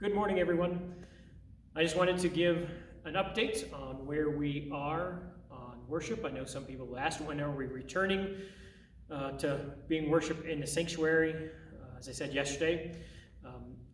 Good morning, everyone. I just wanted to give an update on where we are on worship. I know some people asked, when are we returning to being worship in the sanctuary? As I said yesterday,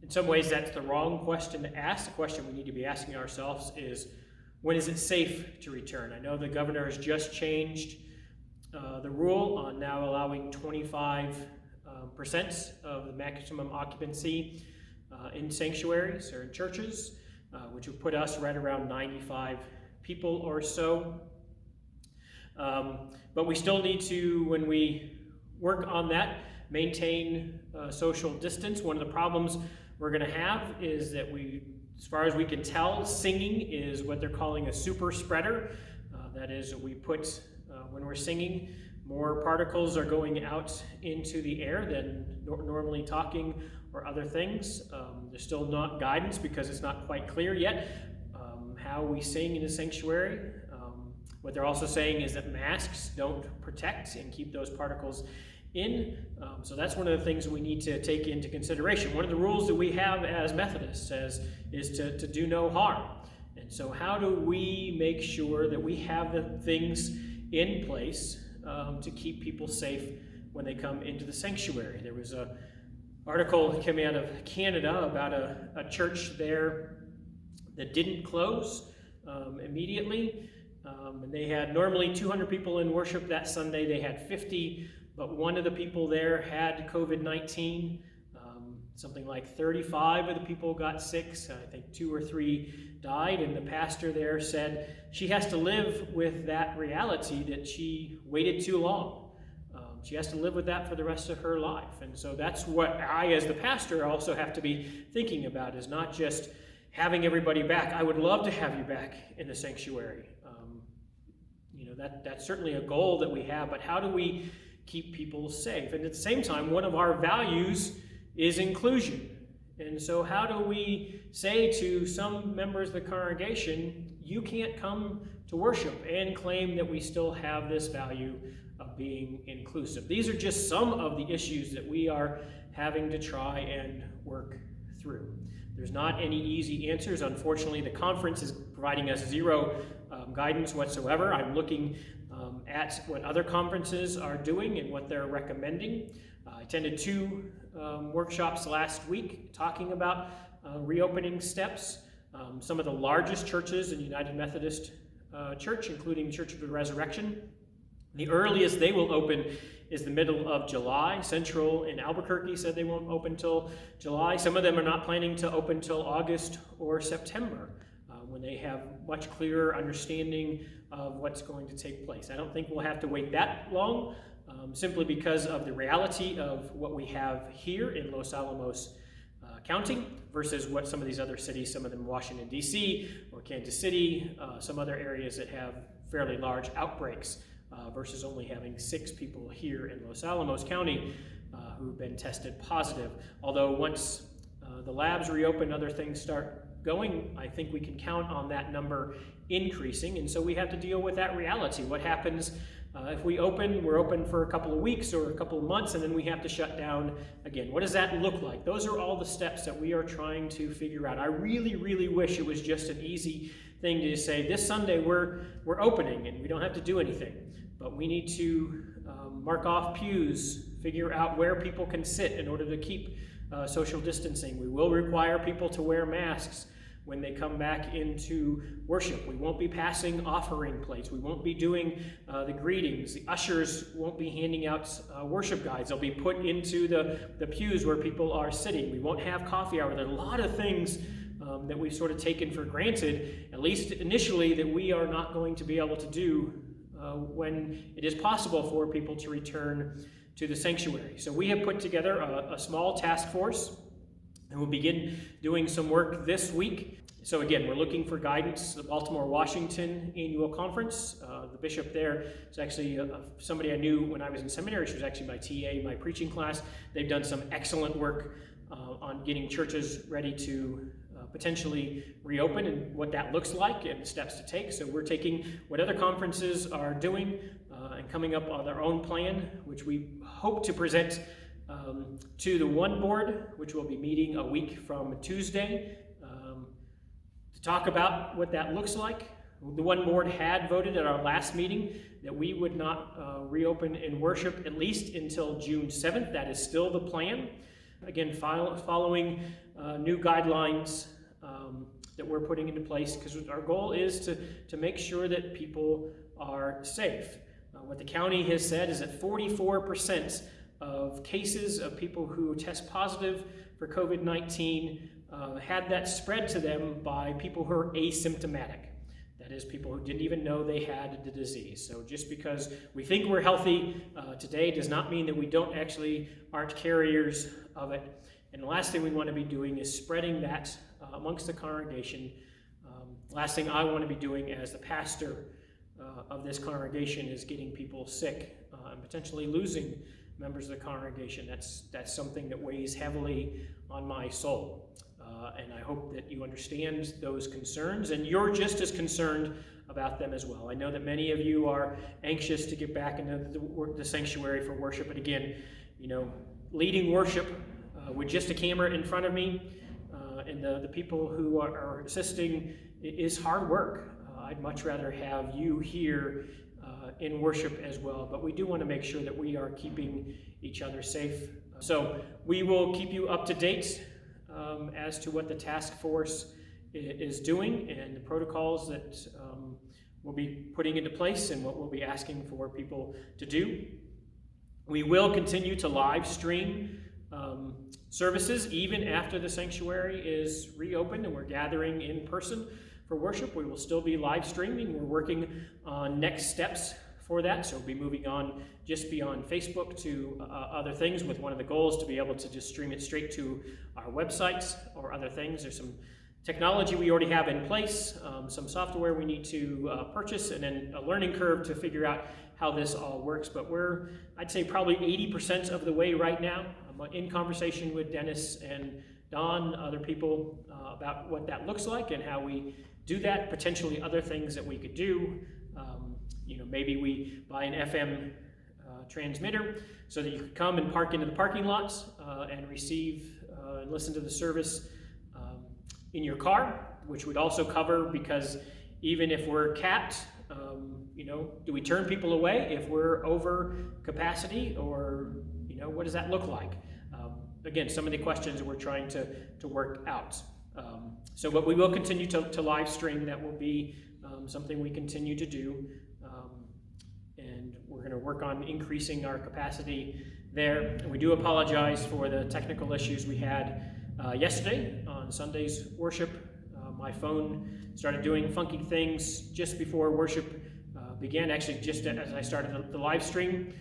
in some ways that's the wrong question to ask. The question we need to be asking ourselves is, when is it safe to return? I know the governor has just changed the rule on now allowing 25% of the maximum occupancy in sanctuaries or in churches, which would put us right around 95 people or so. But we still need to, when we work on that, maintain social distance. One of the problems we're going to have is that as far as we can tell, singing is what they're calling a super spreader. That is, we put, when we're singing, more particles are going out into the air than normally talking or other things. There's still not guidance because it's not quite clear yet how we sing in a sanctuary. What they're also saying is that masks don't protect and keep those particles in. So that's one of the things we need to take into consideration. One of the rules that we have as Methodists is to do no harm. And so how do we make sure that we have the things in place to keep people safe when they come into the sanctuary? There was an article coming out of Canada about a church there that didn't close immediately. And they had normally 200 people in worship that Sunday. They had 50, but one of the people there had COVID-19. Something like 35 of the people got sick. So I think 2 or 3 died, and the pastor there said she has to live with that reality that she waited too long. She has to live with that for the rest of her life. And so that's what I, as the pastor, also have to be thinking about, is not just having everybody back. I would love to have you back in the sanctuary. That's certainly a goal that we have, but how do we keep people safe? And at the same time, one of our values is inclusion. And so how do we say to some members of the congregation, you can't come to worship, and claim that we still have this value of being inclusive? These are just some of the issues that we are having to try and work through. There's not any easy answers. Unfortunately, the conference is providing us zero guidance whatsoever. I'm looking at what other conferences are doing and what they're recommending. I attended 2 workshops last week talking about reopening steps. Some of the largest churches in United Methodist Church, including Church of the Resurrection, the earliest they will open is the middle of July. Central in Albuquerque said they won't open till July. Some of them are not planning to open till August or September, when they have much clearer understanding of what's going to take place. I don't think we'll have to wait that long, simply because of the reality of what we have here in Los Alamos County versus what some of these other cities, some of them Washington, D.C. or Kansas City, some other areas that have fairly large outbreaks, versus only having 6 people here in Los Alamos County who've been tested positive. Although once the labs reopen, other things start going, I think we can count on that number increasing. And so we have to deal with that reality. What happens if we're open for a couple of weeks or a couple of months, and then we have to shut down again? What does that look like? Those are all the steps that we are trying to figure out. I really, really wish it was just an easy thing to just say, this Sunday we're opening and we don't have to do anything. But we need to mark off pews, figure out where people can sit in order to keep social distancing. We will require people to wear masks when they come back into worship. We won't be passing offering plates. We won't be doing the greetings. The ushers won't be handing out worship guides. They'll be put into the pews where people are sitting. We won't have coffee hour. There are a lot of things that we've sort of taken for granted, at least initially, that we are not going to be able to do when it is possible for people to return to the sanctuary. So we have put together a small task force, and we'll begin doing some work this week. So again, we're looking for guidance. The Baltimore, Washington annual conference, the bishop there is actually somebody I knew when I was in seminary. She was actually my TA in my preaching class. They've done some excellent work on getting churches ready to potentially reopen and what that looks like and the steps to take. So we're taking what other conferences are doing and coming up on our own plan, which we hope to present to the One Board, which will be meeting a week from Tuesday, to talk about what that looks like. The One Board had voted at our last meeting that we would not reopen in worship at least until June 7th. That is still the plan. Again, following new guidelines that we're putting into place, because our goal is to make sure that people are safe. What the county has said is that 44% of cases of people who test positive for COVID-19 had that spread to them by people who are asymptomatic. That is, people who didn't even know they had the disease. So just because we think we're healthy today does not mean that we aren't carriers of it. And the last thing we want to be doing is spreading that amongst the congregation. Last thing I want to be doing as the pastor of this congregation is getting people sick and potentially losing members of the congregation. That's something that weighs heavily on my soul. And I hope that you understand those concerns, and you're just as concerned about them as well. I know that many of you are anxious to get back into the sanctuary for worship, but again, leading worship with just a camera in front of me and the people who are assisting is hard work. I'd much rather have you here in worship as well, but we do want to make sure that we are keeping each other safe. So we will keep you up to date as to what the task force is doing and the protocols that we'll be putting into place and what we'll be asking for people to do. We will continue to live stream services even after the sanctuary is reopened and we're gathering in person for worship. We will still be live streaming. We're working on next steps for that, so we'll be moving on just beyond Facebook to other things, with one of the goals to be able to just stream it straight to our websites or other things. There's some technology we already have in place, some software we need to purchase, and then a learning curve to figure out how this all works. But we're, I'd say, probably 80% of the way right now. I'm in conversation with Dennis and Don, other people, about what that looks like and how we do that, potentially other things that we could do. Maybe we buy an FM transmitter so that you could come and park into the parking lots and receive and listen to the service in your car, which would also cover, because even if we're capped, do we turn people away if we're over capacity, or what does that look like? Again, some of the questions we're trying to work out. But we will continue to live stream. That will be something we continue to do. And we're going to work on increasing our capacity there. And we do apologize for the technical issues we had yesterday on Sunday's worship. My phone started doing funky things just before worship began. Actually, just as I started the live stream,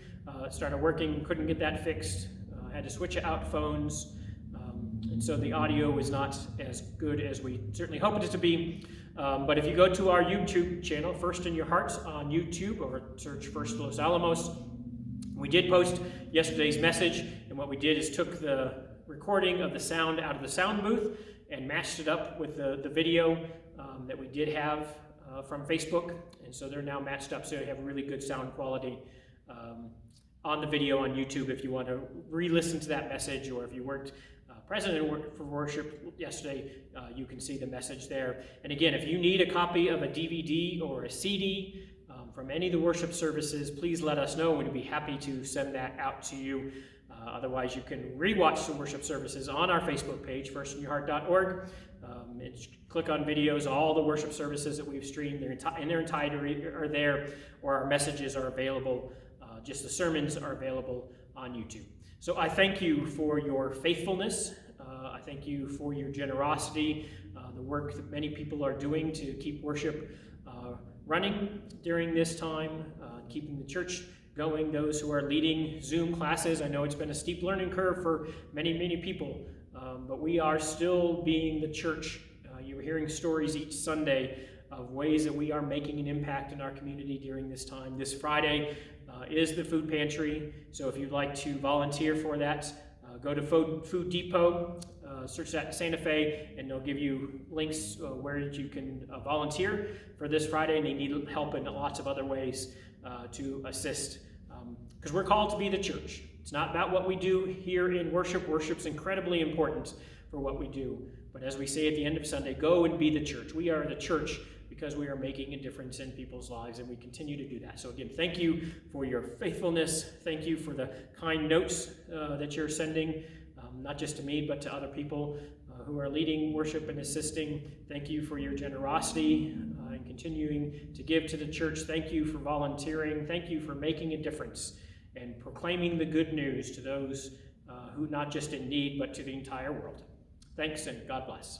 it started working, couldn't get that fixed. Had to switch out phones. And so the audio is not as good as we certainly hoped it to be. But if you go to our YouTube channel, First in Your Hearts on YouTube, or search First Los Alamos, we did post yesterday's message, and what we did is took the recording of the sound out of the sound booth and matched it up with the video that we did have from Facebook, and so they're now matched up so you have really good sound quality on the video on YouTube if you want to re-listen to that message, or if you weren't present for worship yesterday, you can see the message there. And again, if you need a copy of a DVD or a CD from any of the worship services, please let us know. We'd be happy to send that out to you. Otherwise, you can re-watch the worship services on our Facebook page, firstinyourheart.org. And click on videos. All the worship services that we've streamed in their entirety are there, or our messages are available. Just the sermons are available on YouTube. So I thank you for your faithfulness. I thank you for your generosity, the work that many people are doing to keep worship running during this time, keeping the church going, those who are leading Zoom classes. I know it's been a steep learning curve for many, many people, but we are still being the church. You're hearing stories each Sunday of ways that we are making an impact in our community during this time. This Friday is the food pantry, so if you'd like to volunteer for that, go to Food Depot, search that Santa Fe, and they'll give you links where you can volunteer for this Friday, and they need help in lots of other ways to assist, because we're called to be the church. It's not about what we do here in worship. Worship's incredibly important for what we do. But as we say at the end of Sunday, go and be the church. We are the church because we are making a difference in people's lives, and we continue to do that. So again, thank you for your faithfulness. Thank you for the kind notes that you're sending, not just to me, but to other people who are leading worship and assisting. Thank you for your generosity and continuing to give to the church. Thank you for volunteering. Thank you for making a difference and proclaiming the good news to those who not just in need, but to the entire world. Thanks, and God bless.